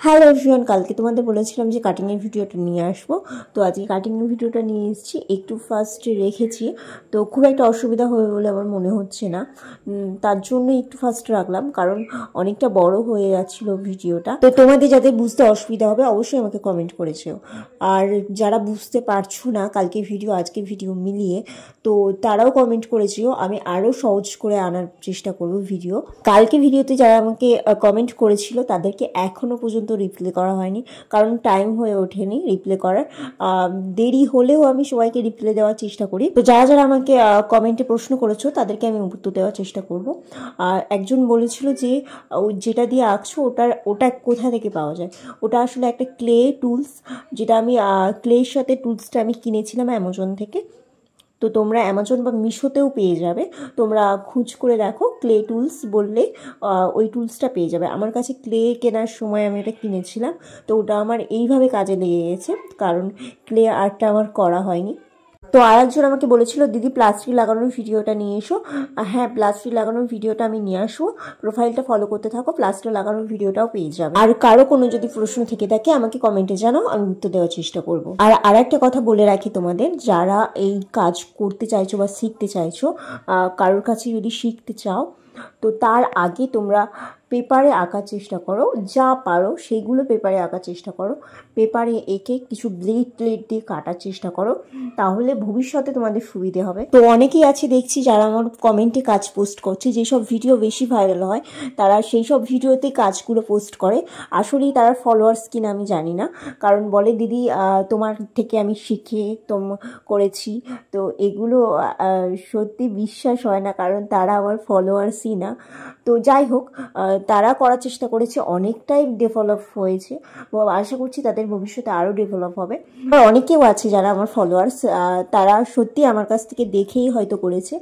Hello everyone, কালকে তোমাদের বলেছিলাম যে কাটিংয়ের ভিডিওটা নিয়ে আসবো। তো আজকে কাটিংয়ের ভিডিওটা নিয়ে এসেছি। একটু ফার্স্টে রেখেছি, তো খুব একটা অসুবিধা হবে বলে আমার মনে হচ্ছে না, তার জন্য একটু ফার্স্ট রাখলাম, কারণ অনেকটা বড় হয়ে যাচ্ছিলো ভিডিওটা। তো তোমাদের যাদের বুঝতে অসুবিধা হবে অবশ্যই আমাকে কমেন্ট করেছো, আর যারা বুঝতে পারছো না কালকে ভিডিও আজকে ভিডিও মিলিয়ে, তো তারাও কমেন্ট করেছিও, আমি আরও সহজ করে আনার চেষ্টা করব ভিডিও। কালকে ভিডিওতে যারা আমাকে কমেন্ট করেছিল তাদেরকে এখনও পর্যন্ত রিপ্লাই করা হয়নি, কারণ টাইম হয়ে ওঠেনি রিপ্লাই করার। দেরি হলেও আমি সবাইকে রিপ্লাই দেওয়ার চেষ্টা করি। তো যারা যারা আমাকে কমেন্টে প্রশ্ন করেছো তাদেরকে আমি উত্তর দেওয়ার চেষ্টা করব। আর একজন বলেছিল যে যেটা দিয়ে আঁকছো ওটা কোথা থেকে পাওয়া যায়। ওটা আসলে একটা ক্লে টুলস, যেটা আমি ক্লের সাথে টুলসটা আমি কিনেছিলাম অ্যামাজন থেকে। তো তোমরা অ্যামাজন বা মিশোতেও পেয়ে যাবে, তোমরা খোঁজ করে দেখো ক্লে টুলস বললে ওই টুলসটা পেয়ে যাবে। আমার কাছে ক্লে কেনার সময় আমি এটা কিনেছিলাম, তো ওটা আমার এইভাবে কাজে লেগে গেছে, কারণ ক্লে আর্টটা আমার করা হয়নি। তো আরেকজন আমাকে বলেছিল দিদি প্লাস্টিক লাগানোর ভিডিওটা নিয়ে এসো। হ্যাঁ, প্লাস্টিক লাগানোর ভিডিওটা আমি নিয়ে আসবো, প্রোফাইলটা ফলো করতে থাকো, প্লাস্টিক লাগানোর ভিডিওটাও পেয়ে যাবে। আর কারো কোনো যদি প্রশ্ন থেকে থাকে আমাকে কমেন্টে জানাও, আমি উত্তর দেওয়ার চেষ্টা করব। আর একটা কথা বলে রাখি তোমাদের, যারা এই কাজ করতে চাইছো বা শিখতে চাইছো, কারোর কাছে যদি শিখতে চাও, তো তার আগে তোমরা পেপারে আঁকার চেষ্টা করো, যা পারো সেইগুলো পেপারে আঁকার চেষ্টা করো। পেপারে এঁকে কিছু ব্লেড দিয়ে কাটার চেষ্টা করো, তাহলে ভবিষ্যতে তোমাদের সুবিধে হবে। তো অনেকেই আছে দেখছি যারা আমার কমেন্টে কাজ পোস্ট করছে, যেসব ভিডিও বেশি ভাইরাল হয় তারা সেই সব ভিডিওতে কাজগুলো পোস্ট করে। আসলেই তারা ফলোয়ার্স কিনা আমি জানি না, কারণ বলে দিদি তোমার থেকে আমি শিখে করেছি। তো এগুলো সত্যি বিশ্বাস হয় না, কারণ তারা আমার ফলোয়ার্সই না। তো যাই হোক, তারা করার চেষ্টা করেছে, অনেকটাই ডেভেলপ হয়েছে, আশা করছি তাদের ভবিষ্যতে আরও ডেভেলপ হবে। আর অনেকেও আছে যারা আমার ফলোয়ার্স, তারা সত্যি আমার কাছ থেকে দেখেই হয়তো করেছে।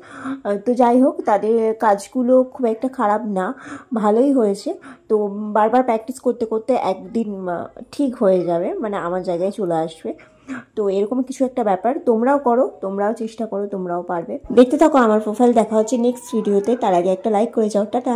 তো যাই হোক, তাদের কাজগুলো খুব একটা খারাপ না, ভালোই হয়েছে। তো বারবার প্র্যাকটিস করতে করতে একদিন ঠিক হয়ে যাবে, মানে আমার জায়গায় চলে আসবে। তো এরকম কিছু একটা ব্যাপার, তোমরাও করো, তোমরাও চেষ্টা করো, তোমরাও পারবে। দেখতে থাকো আমার প্রোফাইল। দেখা হচ্ছে নেক্সট ভিডিওতে, তার আগে একটা লাইক করে যাও। টাটা।